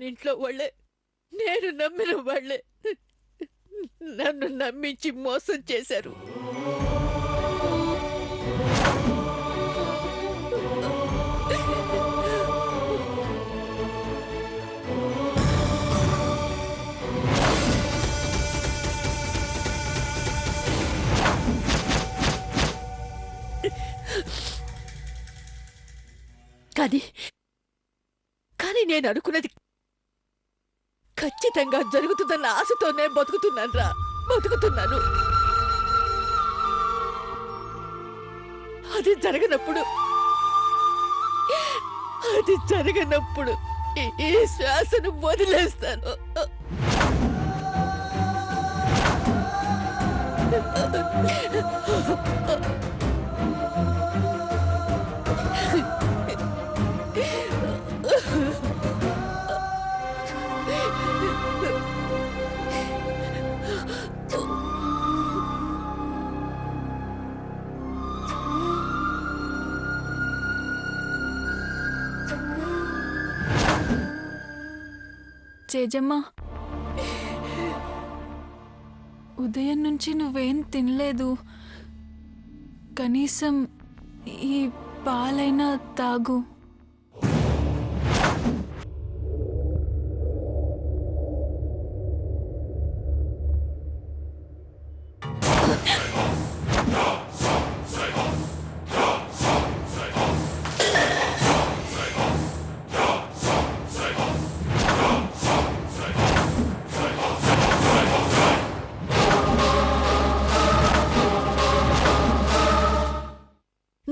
మన ఇంట్లో వాళ్ళే, నేను నమ్మిన వాళ్ళే నన్ను నమ్మించి మోసం చేశారు. కానీ నేను అనుకున్నది ఖచ్చితంగా జరుగుతుందన్న ఆశతోనే బతుకుతున్నాను. అది జరగనప్పుడు ఈ శ్వాసను వదిలేస్తాను. చేజమ్మ, ఉదయం నుంచి నువ్వేం తినలేదు. కనీసం ఈ పాలైనా తాగు.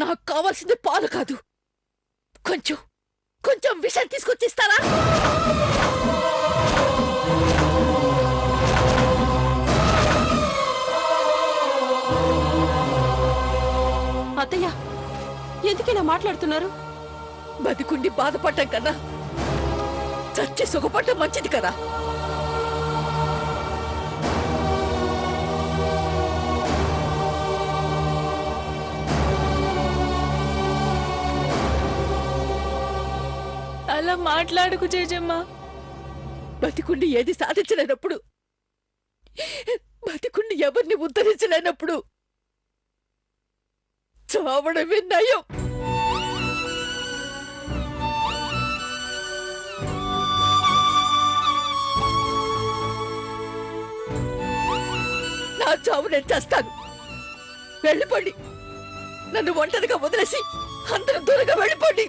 నాకు కావాల్సింది పాలు కాదు, కొంచెం విషయం తీసుకొచ్చిస్తారా? అత్తయ్య, ఎందుకిలా మాట్లాడుతున్నారు? బతికుండి బాధపడ్డం కన్నా చచ్చి సుఖపడ్డం మంచిది కదా. అలా మాట్లాడుకు చేజమ్మ. బతికుండి ఏది సాధించలేనప్పుడు, బతికుండి ఎవరిని ఉద్ధరించలేనప్పుడు చావడమే నయం. నా చావు నేను చేస్తాను. వెళ్ళిపోండి. నన్ను ఒంటరిగా వదిలేసి అందరూ దూరంగా వెళ్ళిపోండి.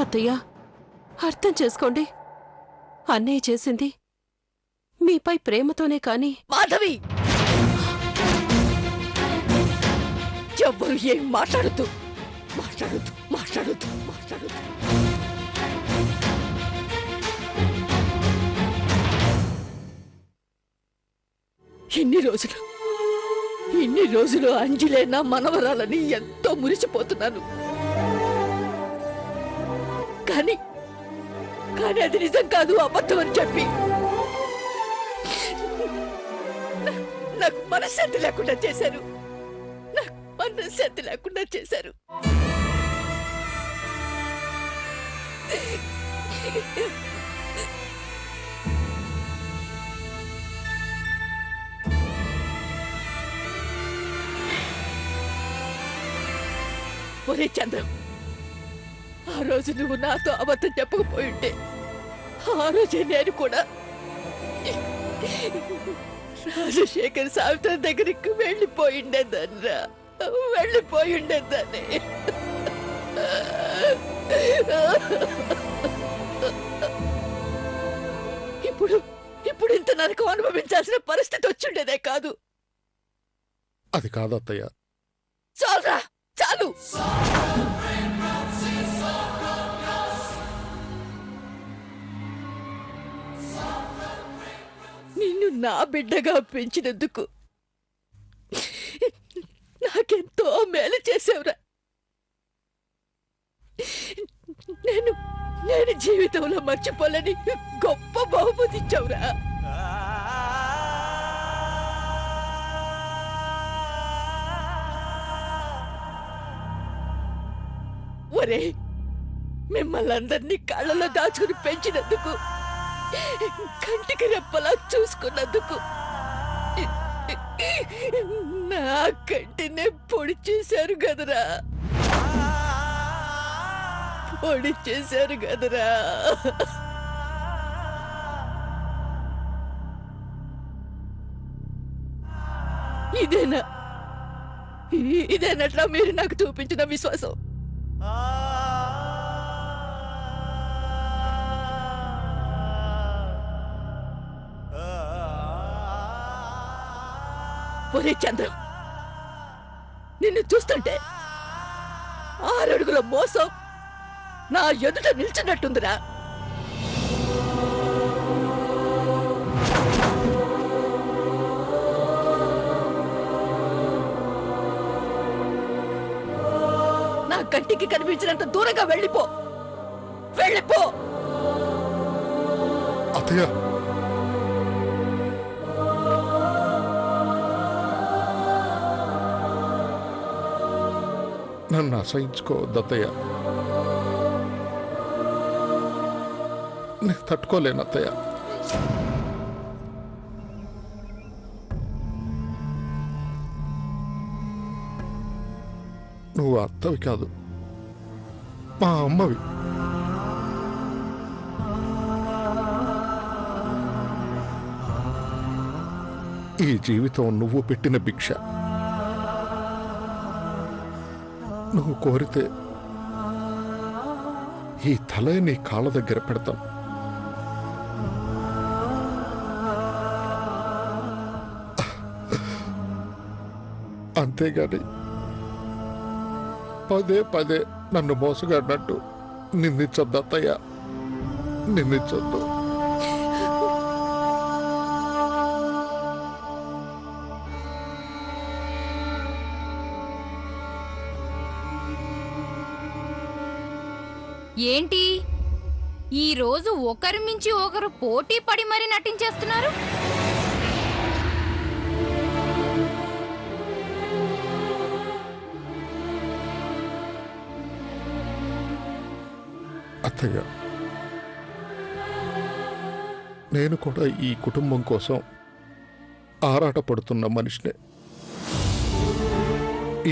అత్తయ్య, అర్థం చేసుకోండి. అన్నయ్య చేసింది మీపై ప్రేమతోనే కాని. మాధవి, ఎవ్వరు ఏం మాట్లాడద్దు. ఇన్ని రోజులు అంజలే నా మనవరాలని ఎంతో మురిసిపోతున్నాను. కానీ అది నిజం కాదు, అబద్ధం అని చెప్పి నాకు మనశ్శాంతి లేకుండా చేశారు. ఒరే చంద్రం, ఆ రోజు నువ్వు నాతో అబద్ధం చెప్పకపోయింటే ఆ రోజే నేను కూడా రాజశేఖర్ సావిత్రి దగ్గరికి వెళ్ళిపోయిండేదాన్ని. ఇప్పుడు ఇంత నరకం అనుభవించాల్సిన పరిస్థితి వచ్చిండేదే కాదు. అది కాదు అత్తయ్య. చాలురా, చాలు. నిన్ను నా బిడ్డగా పెంచినందుకు నాకెంతో మేలు చేసావురా. నేను జీవితంలో మర్చిపోలేని గొప్ప బహుమతి ఇచ్చావురా. ఒరే, మిమ్మల్ని అందరినీ కళ్ళలో దాచుకుని పెంచినందుకు, కంటికి రెప్పలా చూసుకున్నందుకు నా కంటినే పొడి చేశారు కదరా, పొడి చేశారు కదరా. ఇదేనా ఇదేనట్లా మీరు నాకు చూపించిన విశ్వాసం? ఒరే చంద్రం, నిన్ను చూస్తుంటే 6 అడుగుల మోసం నా ఎదుట నిల్చున్నట్టుందిరా. నా కంటికి కనిపించినంత దూరంగా వెళ్ళిపో, వెళ్ళిపో. అత్తయ్య, నన్ను అసహించుకోవద్దు అత్తయ్య. నేను తట్టుకోలేను అత్తయ్య. నువ్వు అత్తవి కాదు, మా అమ్మవి. ఈ జీవితం నువ్వు పెట్టిన భిక్ష. నువ్వు కోరితే ఈ తల నీ కాళ్ళ దగ్గర పెడతాను. అంతేగాని పదే పదే నన్ను మోసగాడినట్టు నిందించొద్దు అత్తయ్య, నిందించొద్దు. ఏంటి ఈ రోజు ఒకరి మించి ఒకరు పోటీ పడి మరీ నటించేస్తున్నారు? అత్తయ్య, నేను కూడా ఈ కుటుంబం కోసం ఆరాటపడుతున్న మనిషినే.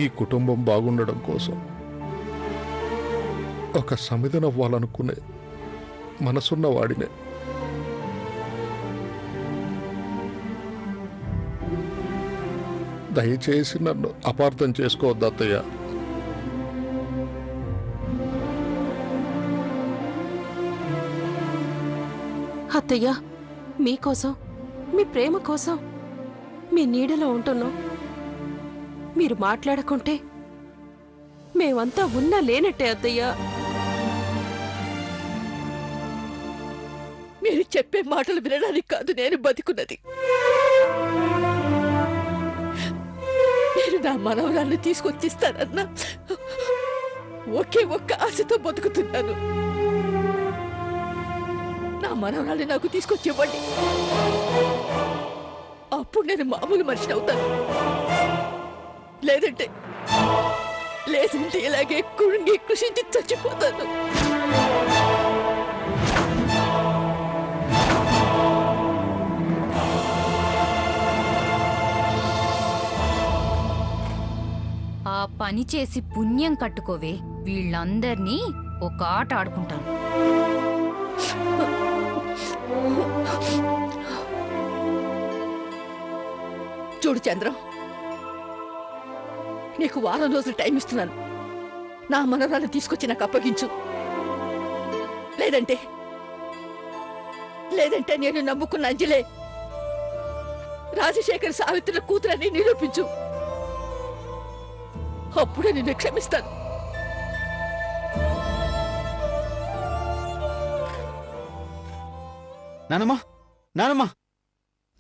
ఈ కుటుంబం బాగుండడం కోసం ఒక సమిధనవ్వాలనుకునే మనసున్న వాడినే. దయచేసి నన్ను అపార్థం చేసుకోవద్దు అత్తయ్య. అత్తయ్య, మీకోసం, మీ ప్రేమ కోసం మీ నీడలో ఉంటున్నాం. మీరు మాట్లాడకుంటే మేమంతా ఉన్నా లేనట్టే అత్తయ్య. మీరు చెప్పే మాటలు వినడానికి కాదు నేను బతికున్నది. నేను నా మనవరాన్ని తీసుకొచ్చిస్తానన్న ఒకే ఒక్క ఆశతో బతుకుతున్నాను. నా మనవరాన్ని నాకు తీసుకొచ్చి ఇవ్వండి, అప్పుడు నేను మామూలు మనిషిని అవుతాను. లేదంటే ఇలాగే కృంగి కృషించి చచ్చిపోతాను. ఆ పని చేసి పుణ్యం కట్టుకోవే. వీళ్ళందర్నీ ఒక ఆట ఆడుకుంటాను. చూడు చంద్రం, నీకు వారం రోజులు టైం ఇస్తున్నాను. నా మనవరాలు తీసుకొచ్చి నాకు అప్పగించు. లేదంటే నేను నమ్ముకున్న అంజలే రాజశేఖర్ సావిత్రుల కూతురని నిరూపించు. అప్పుడే నిన్ను క్షమిస్తాను. నానమ్మా, నానమ్మా,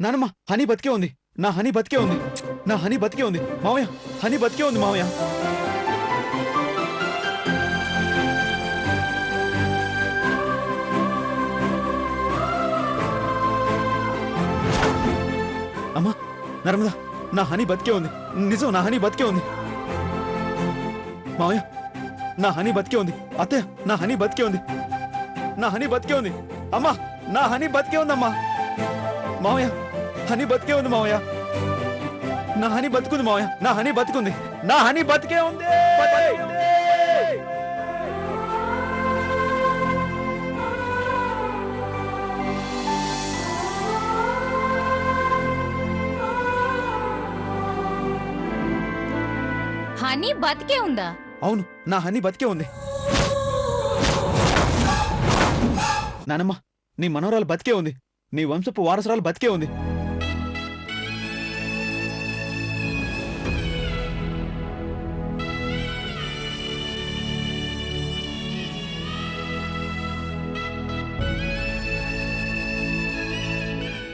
నానమ్మా, హనీ బతికే ఉంది. నా హనీ బతికే ఉంది. నా హనీ బతికే ఉంది మావయ్య. హనీ బతికే ఉంది మావయ్య. నర్మదా, నా హనీ బతికే ఉంది. నిజం, నా హనీ బతికే ఉంది. మావయ్య, నా హనీ బతికే ఉంది. అత్తయ్య, నా హనీ బతికే ఉంది. నా హనీ బతికే ఉంది. అమ్మా, నా హనీ బతికే ఉందమ్మా. మావయ్య, హనీ బతికే ఉంది మావయ్య. నా హనీ బతుకుంది మావయ్య. నా హనీ బతుకుంది. నా హనీ బతికే ఉంది. హనీ బతికే ఉందా? అవును, నా హనీ బతికే ఉంది. నానమ్మ, నీ మనవరాలు బతికే ఉంది. నీ వంశపు వారసురాలు బతికే ఉంది.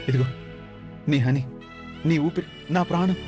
ఇదిగో నీ హనీ, నీ ఊపిరి, నా ప్రాణం.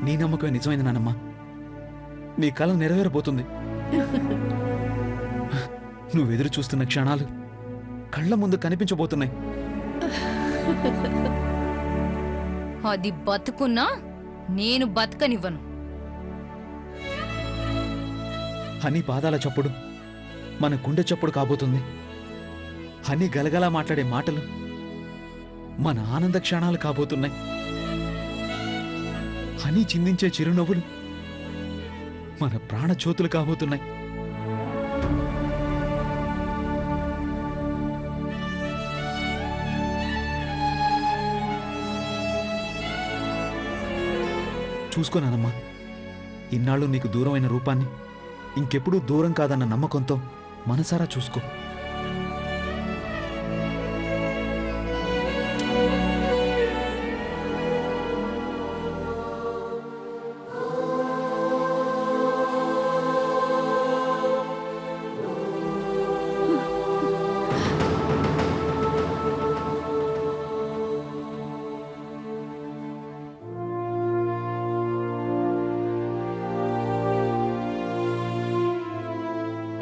నీ నమ్మకమే నిజమైంది నానమ్మ. నీ కల నెరవేరబోతుంది. నువ్వెదురు చూస్తున్న క్షణాలు కళ్ళ ముందు కనిపించబోతున్నాయి. అది బతుకున్నా నేను బతకనివ్వను. హనీ పాదాల చప్పుడు మన గుండె చప్పుడు కాబోతుంది. హనీ గలగలా మాట్లాడే మాటలు మన ఆనంద క్షణాలు కాబోతున్నాయి. హనీ చిందించే చిరునవ్వులు మన ప్రాణజ్యోతులు కాబోతున్నాయి. చూసుకోనానమ్మా, ఇన్నాళ్ళు నీకు దూరమైన రూపాన్ని ఇంకెప్పుడూ దూరం కాదన్న నమ్మకంతో మనసారా చూసుకో.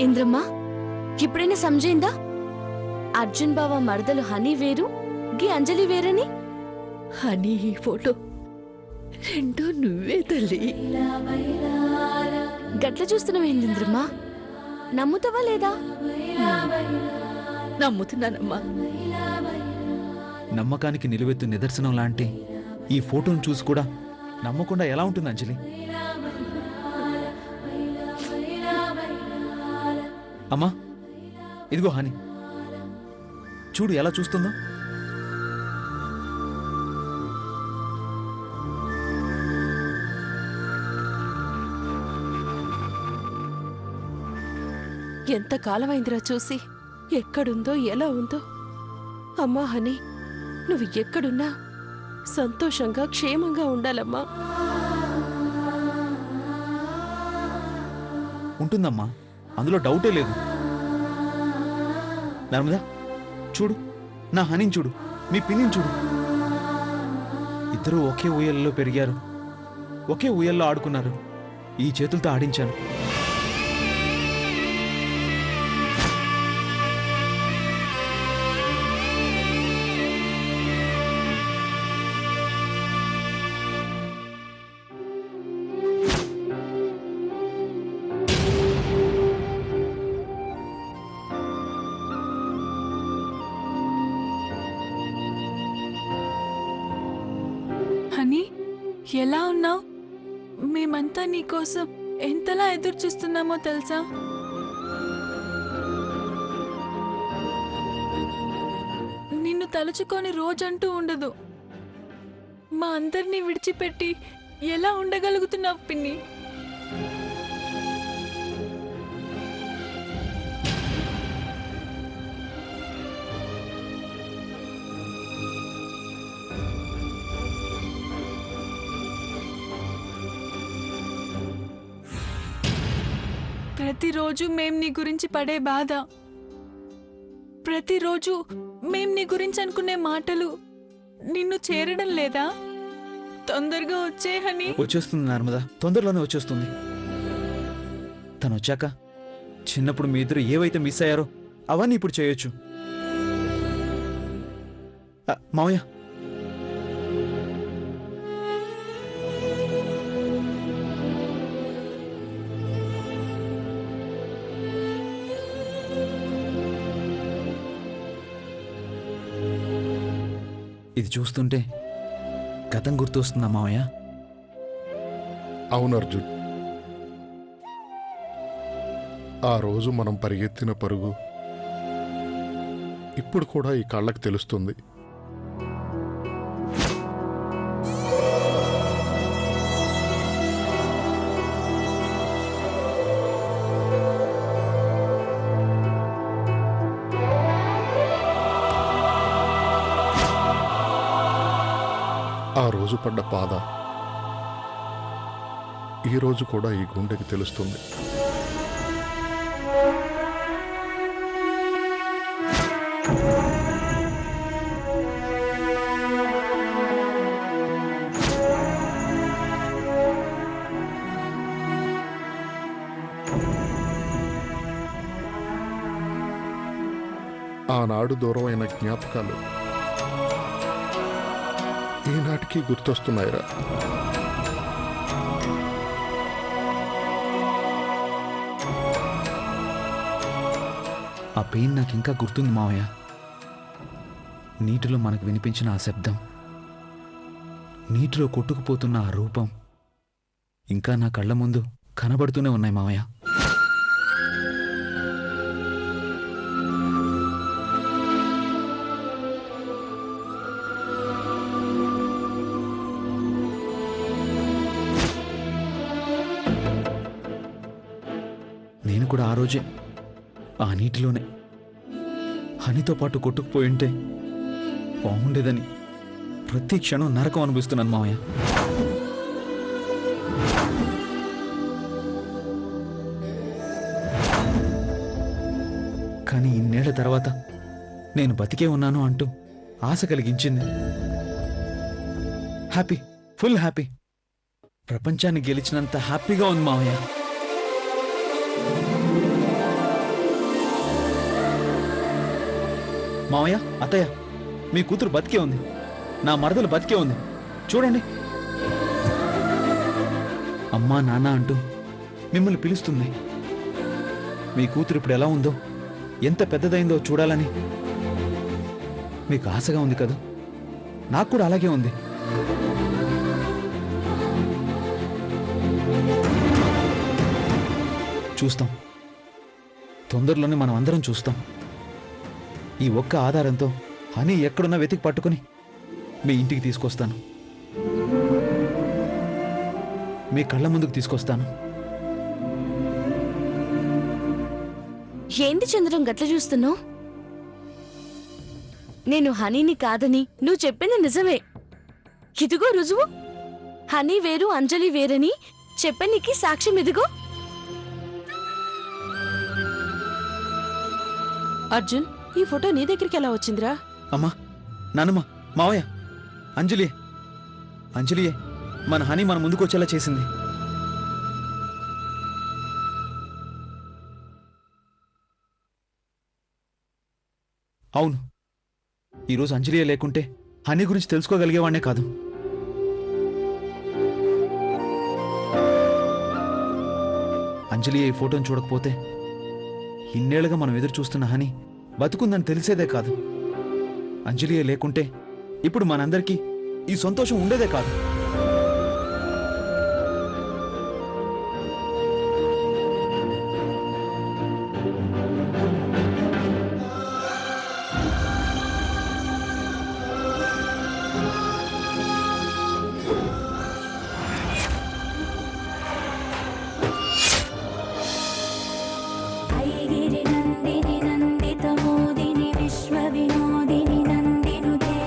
ఇంద్రమ్మ, ఇప్పుడైనా సమజైందా? అర్జున్ బావ మరదలు హనీ వేరు, గీ అంజలి వేరని. హనీ ఈ ఫోటో రెండు నువ్వే తల్లి. గట్ల చూస్తున్నావేంది ఇంద్రమ్మ? నమ్ముతావా లేదా? నమ్ముతున్నానమ్మా. నమ్మకానికి నిలువెత్తు నిదర్శనం లాంటి ఈ ఫోటోను చూసి కూడా నమ్మకుండా ఎలా ఉంటుంది అంజలి? అమ్మా, ఇదిగో హనీ, చూడు ఎలా చూస్తుందో. ఎంత కాలమైందిరా చూసి. ఎక్కడుందో ఎలా ఉందో. అమ్మా హనీ, నువ్వు ఎక్కడున్నా సంతోషంగా క్షేమంగా ఉండాలమ్మా. ఉంటుందమ్మా, అందులో డౌటే లేదు. నర్మదా, చూడు నా హనీని చూడు, మీ పిన్నిని చూడు. ఇద్దరూ ఒకే ఊయల్లో పెరిగారు, ఒకే ఊయల్లో ఆడుకున్నారు. ఈ చేతులతో ఆడించాను. హనీ, ఎలా ఉన్నావు? మేమంతా నీకోసం ఎంతలా ఎదురు చూస్తున్నామో తెలుసా? నిన్ను తలుచుకొని రోజంటూ ఉండదు. మా అందరినీ విడిచిపెట్టి ఎలా ఉండగలుగుతున్నావు పిన్ని? ప్రతిరోజు మేం నీ గురించి పడే బాధ, ప్రతిరోజు మేం నీ గురించి అనుకునే మాటలు నిన్ను చేరడం లేదా? తొందరగా వచ్చే హనీ. వచ్చేస్తుంది నర్మదా, తొందరలోనే వచ్చేస్తుంది. తను వచ్చాక చిన్నప్పుడు మీ ఇద్దరు ఏవైతే మిస్ అయ్యారో అవన్నీ ఇప్పుడు చేయొచ్చు. మావయ్య, ఇది చూస్తుంటే గతం గుర్తొస్తుందా మావయ్య? అవును అర్జున్, ఆ రోజు మనం పరిగెత్తిన పరుగు ఇప్పుడు కూడా ఈ కళ్ళకు తెలుస్తుంది. ఆ రోజు పడ్డ బాధ ఈ రోజు కూడా ఈ గుండెకి తెలుస్తుంది. ఆనాడు దూరమైన జ్ఞాపకాలు ఈనాటికి గుర్తొస్తున్నాయిరా. ఆ పెయిన్ నాకు ఇంకా గుర్తుంది మావయ్య. నీటిలో మనకు వినిపించిన ఆ శబ్దం, నీటిలో కొట్టుకుపోతున్న ఆ రూపం ఇంకా నా కళ్ళ ముందు కనబడుతూనే ఉన్నాయి మావయ్య. నేను కూడా ఆ రోజే ఆ నీటిలోనే హనీతో పాటు కొట్టుకుపోయి ఉంటే బాగుండేదని ప్రతి క్షణం నరకం అనిపిస్తున్నాను మావయ్య. కానీ ఇన్నేళ్ల తర్వాత నేను బతికే ఉన్నాను అంటూ ఆశ కలిగించింది. Happy, full happy. ప్రపంచాన్ని గెలిచినంత హ్యాపీగా ఉంది మావయ్య. మావయ్య, అత్తయ్య, మీ కూతురు బతికే ఉంది, నా మరదలు బతికే ఉంది. చూడండి, అమ్మా నాన్న అంటూ మిమ్మల్ని పిలుస్తుంది. మీ కూతురు ఇప్పుడు ఎలా ఉందో, ఎంత పెద్దదైందో చూడాలని మీకు ఆశగా ఉంది కదా? నాకు కూడా అలాగే ఉంది. చూస్తాం, తొందరలోనే మనం అందరం చూస్తాం. ఈ ఒక్క ఆధారంతో హనీ ఎక్కడున్నా వెతికి పట్టుకుని మీ ఇంటికి తీసుకొస్తాను, మీ కళ్ళ ముందుకు తీసుకొస్తాను. ఏంది చంద్రం గట్ల చూస్తున్నావు? నేను హనీని కాదని నువ్వు చెప్పింది నిజమే. ఇదిగో రుజువు. హనీ వేరు అంజలి వేరని చెప్పనీకి సాక్ష్యం ఇదిగో. అర్జున్, ఈ ఫోటో నీ దగ్గరికి ఎలా వచ్చిందిరా? అమ్మా, నాన్నమ్మ, మావయ్య, అంజలియే మన హనీ మన ముందుకు వచ్చేలా చేసింది. అవును, ఈరోజు అంజలియే లేకుంటే హనీ గురించి తెలుసుకోగలిగేవాడినే కాదు. అంజలియే ఈ ఫోటోని చూడకపోతే ఇన్నేళ్లుగా మనం ఎదురు చూస్తున్న హనీ బతుకుందని తెలిసేదే కాదు. అంజలియే లేకుంటే ఇప్పుడు మనందరికీ ఈ సంతోషం ఉండేదే కాదు.